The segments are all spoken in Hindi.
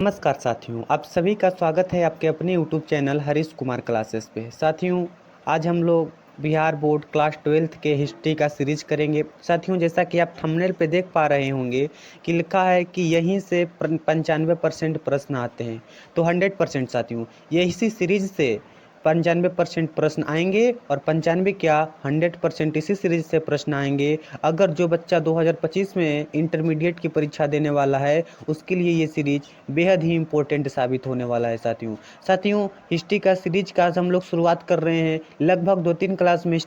नमस्कार साथियों, आप सभी का स्वागत है आपके अपने YouTube channel Harish Kumar classes पे। साथियों, आज हम लोग बिहार बोर्ड क्लास 12th के हिस्ट्री का सीरीज करेंगे। साथियों, जैसा कि आप थंबनेल पे देख पा रहे होंगे कि लिखा है कि यहीं से 95% प्रश्न आते हैं। तो 100% साथियों, ये इसी सीरीज से 95% प्रश्न आएंगे और 95 क्या 100% इसी सीरीज से प्रश्न आएंगे। अगर जो बच्चा 2025 में इंटरमीडिएट की परीक्षा देने वाला है उसके लिए ये सीरीज बेहद ही इम्पोर्टेंट साबित होने वाला है। साथियों हिस्ट्री का सीरीज का आज हम लोग शुरुआत कर रहे हैं। लगभग 2-3 क्लास में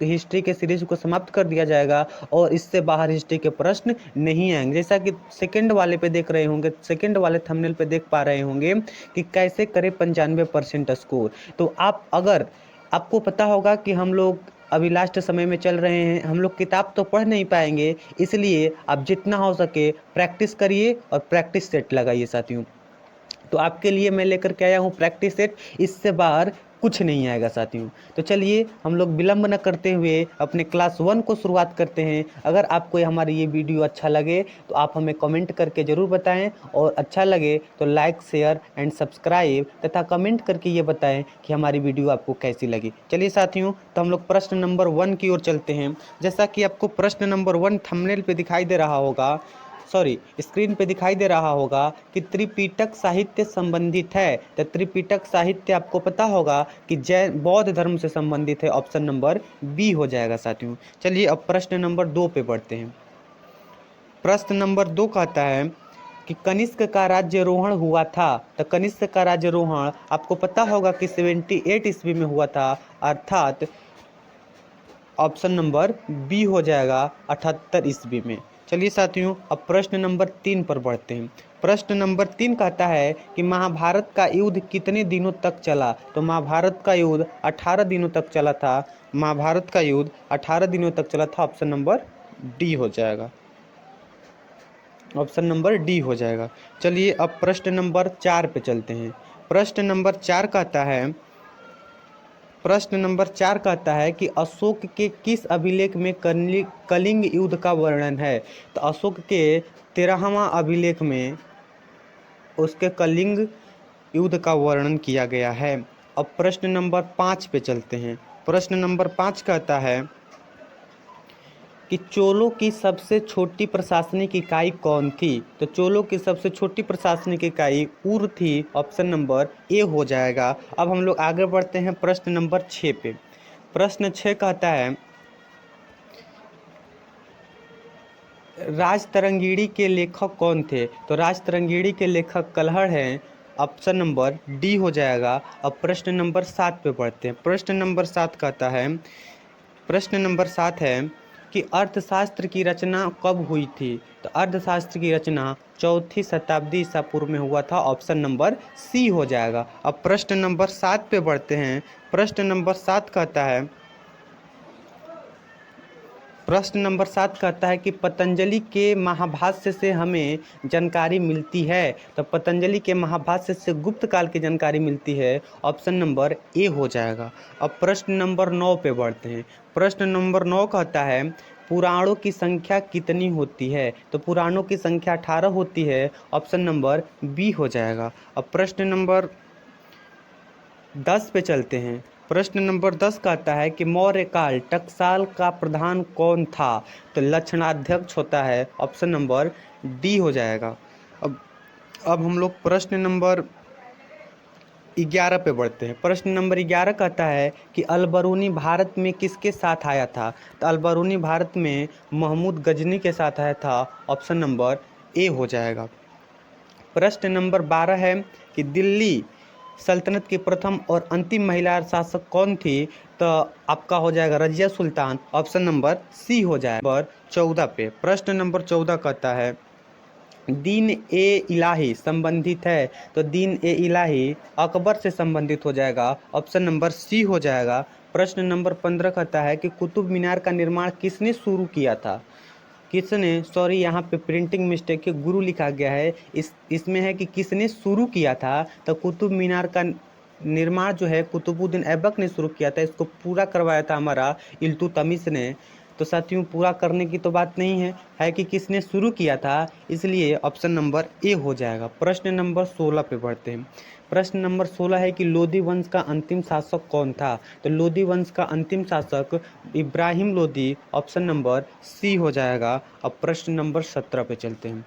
हिस्ट्री के सीरीज को समाप्त कर दिया जाएगा और इससे बाहर हिस्ट्री के प्रश्न नहीं आएंगे। जैसा कि सेकंड वाले पे देख रहे होंगे, सेकंड वाले थंबनेल पे देख पा रहे होंगे कि कैसे करें 95% स्कोर। तो अगर आपको पता होगा कि हम लोग अभी लास्ट समय में चल रहे हैं, हम लोग किताब तो पढ़ नहीं पाएंगे, इसलिए आप जितना हो सके प्रैक्टिस करिए और प्रैक्टिस सेट लगाइए। साथियों, तो आपके लिए मैं लेकर के आया हूँ प्रैक्टिस सेट, इससे बाहर कुछ नहीं आएगा। साथियों, तो चलिए हम लोग विलंब न करते हुए अपने क्लास 1 को शुरुआत करते हैं। अगर आपको हमारी ये वीडियो अच्छा लगे तो आप हमें कमेंट करके ज़रूर बताएं, और अच्छा लगे तो लाइक शेयर एंड सब्सक्राइब तथा कमेंट करके ये बताएं कि हमारी वीडियो आपको कैसी लगी। चलिए साथियों, तो हम लोग प्रश्न नंबर 1 की ओर चलते हैं। जैसा कि आपको प्रश्न नंबर 1 थंबनेल पे दिखाई दे रहा होगा, स्क्रीन पे दिखाई दे रहा होगा कि त्रिपिटक साहित्य संबंधित है। तो त्रिपिटक साहित्य आपको पता होगा कि जैन बौद्ध धर्म से संबंधित है। ऑप्शन नंबर बी हो जाएगा। साथियों, चलिए अब प्रश्न नंबर 2 पे बढ़ते हैं। प्रश्न नंबर 2 कहता है कि कनिष्क का राज्यारोहण हुआ था। तो कनिष्क का राज्यारोहण आपको पता होगा कि 78 ईस्वी में हुआ था, अर्थात ऑप्शन नंबर बी हो जाएगा 78 ईस्वी में। चलिए साथियों, अब प्रश्न नंबर 3 पर बढ़ते हैं। प्रश्न नंबर 3 कहता है कि महाभारत का युद्ध कितने दिनों तक चला। तो महाभारत का युद्ध 18 दिनों तक चला था। महाभारत का युद्ध 18 दिनों तक चला था। ऑप्शन नंबर डी हो जाएगा। ऑप्शन नंबर डी हो जाएगा। चलिए अब प्रश्न नंबर 4 पे चलते हैं। प्रश्न नंबर 4 कहता है कि अशोक के किस अभिलेख में कलिंग युद्ध का वर्णन है। तो अशोक के 13वां अभिलेख में उसके कलिंग युद्ध का वर्णन किया गया है। अब प्रश्न नंबर 5 पे चलते हैं। प्रश्न नंबर 5 कहता है कि चोलों की सबसे छोटी प्रशासनिक इकाई कौन थी। तो चोलों की सबसे छोटी प्रशासनिक इकाई ऊर थी। ऑप्शन नंबर ए हो जाएगा। अब हम लोग आगे बढ़ते हैं प्रश्न नंबर 6 पे। प्रश्न 6 कहता है राजतरंगिणी के लेखक कौन थे। तो राजतरंगिणी के लेखक कलहड़ हैं। ऑप्शन नंबर डी हो जाएगा। अब प्रश्न नंबर 7 पे बढ़ते हैं। प्रश्न नंबर 7 है कि अर्थशास्त्र की रचना कब हुई थी। तो अर्थशास्त्र की रचना 4वीं शताब्दी ईसा पूर्व में हुआ था। ऑप्शन नंबर सी हो जाएगा। अब प्रश्न नंबर 7 पे बढ़ते हैं। प्रश्न नंबर 7 कहता है कि पतंजलि के महाभाष्य से हमें जानकारी मिलती है। तो पतंजलि के महाभाष्य से गुप्त काल की जानकारी मिलती है। ऑप्शन नंबर ए हो जाएगा। अब प्रश्न नंबर 9 पे बढ़ते हैं। प्रश्न नंबर 9 कहता है पुराणों की संख्या कितनी होती है। तो पुराणों की संख्या 18 होती है। ऑप्शन नंबर बी हो जाएगा। अब प्रश्न नंबर 10 पे चलते हैं। प्रश्न नंबर 10 कहता है कि मौर्य काल टकसाल का प्रधान कौन था। तो लक्षणाध्यक्ष होता है। ऑप्शन नंबर डी हो जाएगा। अब हम लोग प्रश्न नंबर 11 पे बढ़ते हैं। प्रश्न नंबर 11 कहता है कि अलबरूनी भारत में किसके साथ आया था। तो अलबरूनी भारत में महमूद गजनी के साथ आया था। ऑप्शन नंबर ए हो जाएगा। प्रश्न नंबर 12 है कि दिल्ली सल्तनत की प्रथम और अंतिम महिला शासक कौन थी। तो आपका हो जाएगा Razia Sultan. Option number C हो जाएगा। नंबर 14 पे प्रश्न नंबर 14 कहता है दीन ए इलाही संबंधित है। तो दीन ए इलाही अकबर से संबंधित हो जाएगा। ऑप्शन नंबर सी हो जाएगा। प्रश्न नंबर 15 कहता है कि कुतुब मीनार का निर्माण किसने शुरू किया था। यहाँ पे प्रिंटिंग मिस्टेक है, गुरु लिखा गया है। इसमें है कि किसने शुरू किया था। तो कुतुब मीनार का निर्माण जो है कुतुबुद्दीन ऐबक ने शुरू किया था। इसको पूरा करवाया था हमारा इल्तुतमिश ने। तो साथियों पूरा करने की तो बात नहीं है कि किसने शुरू किया था, इसलिए ऑप्शन नंबर ए हो जाएगा। प्रश्न नंबर 16 पे बढ़ते हैं। प्रश्न नंबर 16 है कि लोदी वंश का अंतिम शासक कौन था। तो लोदी वंश का अंतिम शासक Ibrahim Lodi, option number C हो जाएगा। अब प्रश्न नंबर 17 पे चलते हैं।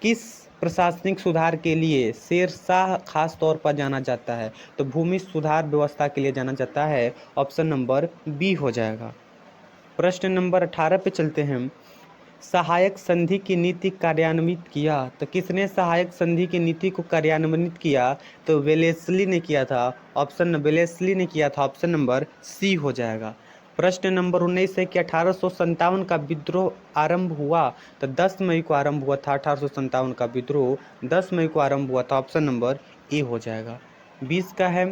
किस प्रशासनिक सुधार के लिए शेरशाह खास तौर पर जाना जाता है। तो भूमि सुधार व्यवस्था के लिए जाना जाता है, ऑप्शन नंबर बी हो जाएगा। प्रश्न नंबर 18 पे चलते हैं। सहायक संधि की नीति कार्यान्वित किया। तो किसने सहायक संधि की नीति को कार्यान्वित किया। तो वेलेस्ली ने किया था, वेलेस्ली ने किया था, ऑप्शन नंबर सी हो जाएगा। प्रश्न नंबर 19 है कि 1857 का विद्रोह आरंभ हुआ। तो 10 मई को आरंभ हुआ था 1857 का विद्रोह, 10 मई को आरंभ हुआ था, ऑप्शन नंबर ए हो जाएगा। 20 का है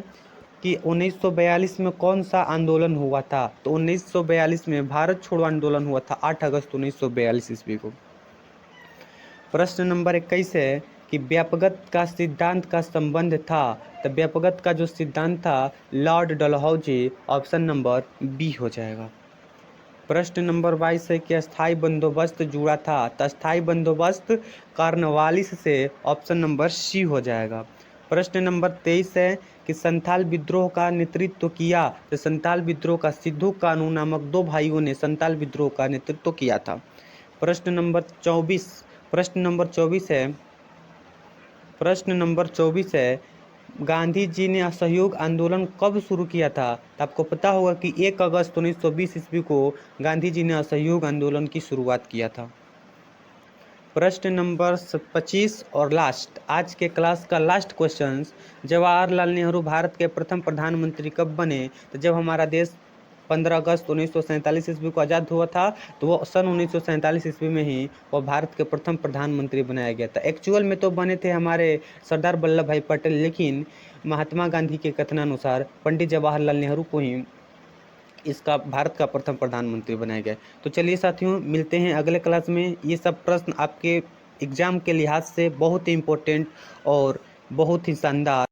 कि 1942 में कौन सा आंदोलन हुआ था। तो 1942 में भारत छोड़ो आंदोलन हुआ था 8 अगस्त 1942 ईस्वी को। प्रश्न नंबर 21 है कि व्यापकता का सिद्धांत का संबंध था। तो व्यापकता का जो सिद्धांत था Lord Dalhousie, option number B हो जाएगा। प्रश्न नंबर 22 है कि अस्थाई बंदोबस्त जुड़ा था। तो अस्थाई बंदोबस्त कॉर्नवालिस से, ऑप्शन नंबर सी हो जाएगा। प्रश्न नंबर 23 है कि संथाल विद्रोह का नेतृत्व किया। तो संथाल विद्रोह का सिद्धू कानू नामक 2 भाइयों ने संथाल विद्रोह का नेतृत्व किया था। प्रश्न नंबर 24 है, गांधी जी ने असहयोग आंदोलन कब शुरू किया था। तो आपको पता होगा कि 1 अगस्त 1920 ईस्वी को गांधी जी ने असहयोग आंदोलन की शुरुआत किया था। प्रश्न नंबर 25 और लास्ट, आज के क्लास का लास्ट क्वेश्चन। जवाहरलाल नेहरू भारत के प्रथम प्रधानमंत्री कब बने। तो जब हमारा देश 15 अगस्त 1947 ईस्वी को आज़ाद हुआ था, तो वो सन 1947 ईस्वी में ही वो भारत के प्रथम प्रधानमंत्री बनाया गया था। एक्चुअल में तो बने थे हमारे सरदार वल्लभ भाई पटेल, लेकिन महात्मा गांधी के कथनानुसार पंडित जवाहरलाल नेहरू को ही इसका भारत का प्रथम प्रधानमंत्री बनाया गया। तो चलिए साथियों, मिलते हैं अगले क्लास में। ये सब प्रश्न आपके एग्जाम के लिहाज से बहुत ही इम्पोर्टेंट और बहुत ही शानदार